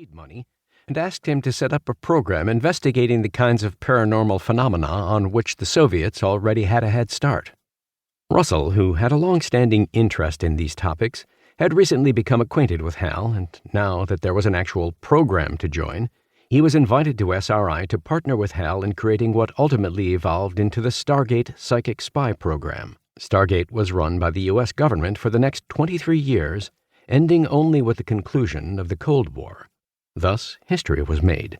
seed money and asked him to set up a program investigating the kinds of paranormal phenomena on which the Soviets already had a head start. Russell, who had a long-standing interest in these topics, had recently become acquainted with Hal, and now that there was an actual program to join, he was invited to SRI to partner with Hal in creating what ultimately evolved into the Stargate Psychic Spy Program. Stargate was run by the U.S. government for the next 23 years, ending only with the conclusion of the Cold War. Thus, history was made.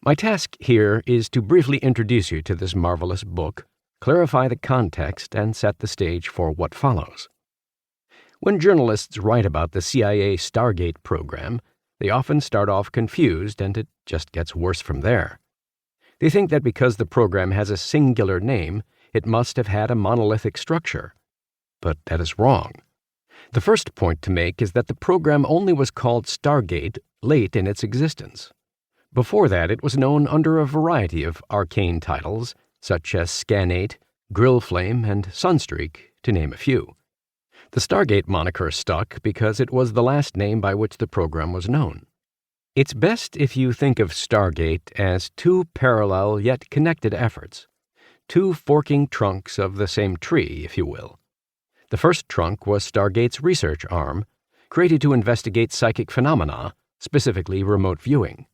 My task here is to briefly introduce you to this marvelous book, clarify the context, and set the stage for what follows. When journalists write about the CIA Stargate program, they often start off confused, and it just gets worse from there. They think that because the program has a singular name, it must have had a monolithic structure. But that is wrong. The first point to make is that the program only was called Stargate late in its existence. Before that, it was known under a variety of arcane titles, such as Scanate, Grillflame, and Sunstreak, to name a few. The Stargate moniker stuck because it was the last name by which the program was known. It's best if you think of Stargate as two parallel yet connected efforts, two forking trunks of the same tree, if you will. The first trunk was Stargate's research arm, created to investigate psychic phenomena, specifically remote viewing.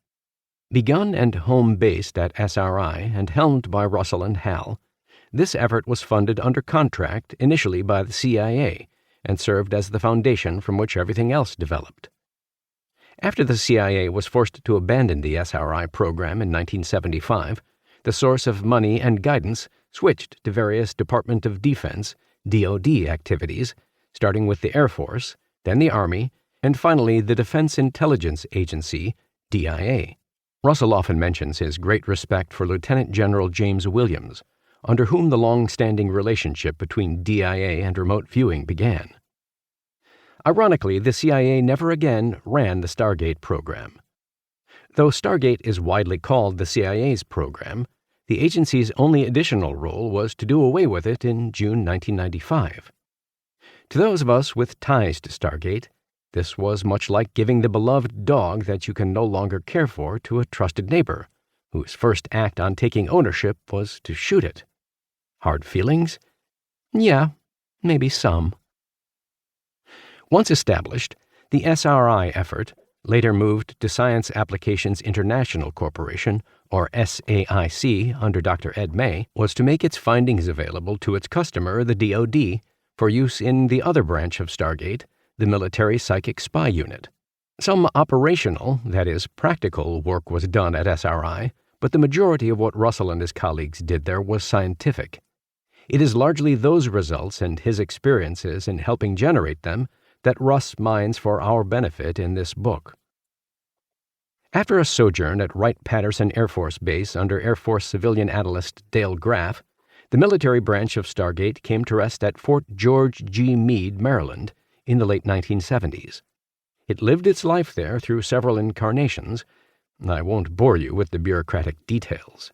Begun and home-based at SRI and helmed by Russell and Hal, this effort was funded under contract initially by the CIA and served as the foundation from which everything else developed. After the CIA was forced to abandon the SRI program in 1975, the source of money and guidance switched to various Department of Defense (DoD) activities, starting with the Air Force, then the Army, and finally the Defense Intelligence Agency, DIA. Russell often mentions his great respect for Lieutenant General James Williams, under whom the long-standing relationship between DIA and remote viewing began. Ironically, the CIA never again ran the Stargate program. Though Stargate is widely called the CIA's program, the agency's only additional role was to do away with it in June 1995. To those of us with ties to Stargate, this was much like giving the beloved dog that you can no longer care for to a trusted neighbor, whose first act on taking ownership was to shoot it. Hard feelings? Yeah, maybe some. Once established, the SRI effort, later moved to Science Applications International Corporation, or SAIC, under Dr. Ed May, was to make its findings available to its customer, the DoD, for use in the other branch of Stargate, the Military Psychic Spy Unit. Some operational, that is, practical, work was done at SRI, but the majority of what Russell and his colleagues did there was scientific. It is largely those results and his experiences in helping generate them that Russ mines for our benefit in this book. After a sojourn at Wright-Patterson Air Force Base under Air Force civilian analyst Dale Graff, the military branch of Stargate came to rest at Fort George G. Meade, Maryland, in the late 1970s. It lived its life there through several incarnations. I won't bore you with the bureaucratic details.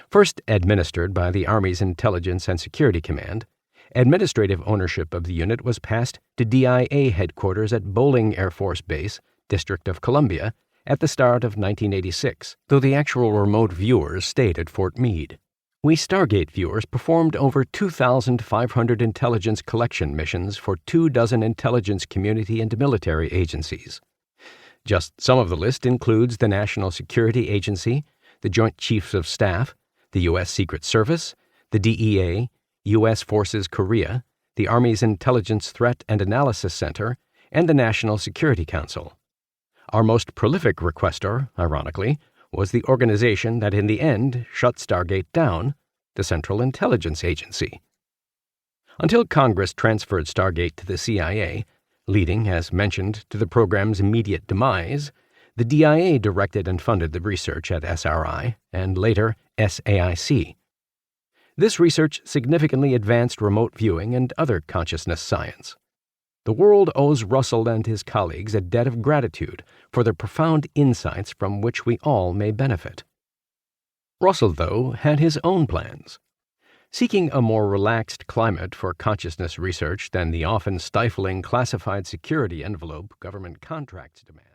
First administered by the Army's Intelligence and Security Command, administrative ownership of the unit was passed to DIA headquarters at Bolling Air Force Base, District of Columbia, at the start of 1986, though the actual remote viewers stayed at Fort Meade. We Stargate viewers performed over 2,500 intelligence collection missions for 24 intelligence community and military agencies. Just some of the list includes the National Security Agency, the Joint Chiefs of Staff, the U.S. Secret Service, the DEA, U.S. Forces Korea, the Army's Intelligence Threat and Analysis Center, and the National Security Council. Our most prolific requester, ironically, was the organization that in the end shut Stargate down, the Central Intelligence Agency. Until Congress transferred Stargate to the CIA, leading, as mentioned, to the program's immediate demise, the DIA directed and funded the research at SRI, and later SAIC. This research significantly advanced remote viewing and other consciousness science. The world owes Russell and his colleagues a debt of gratitude for their profound insights from which we all may benefit. Russell, though, had his own plans. Seeking a more relaxed climate for consciousness research than the often stifling classified security envelope government contracts demand,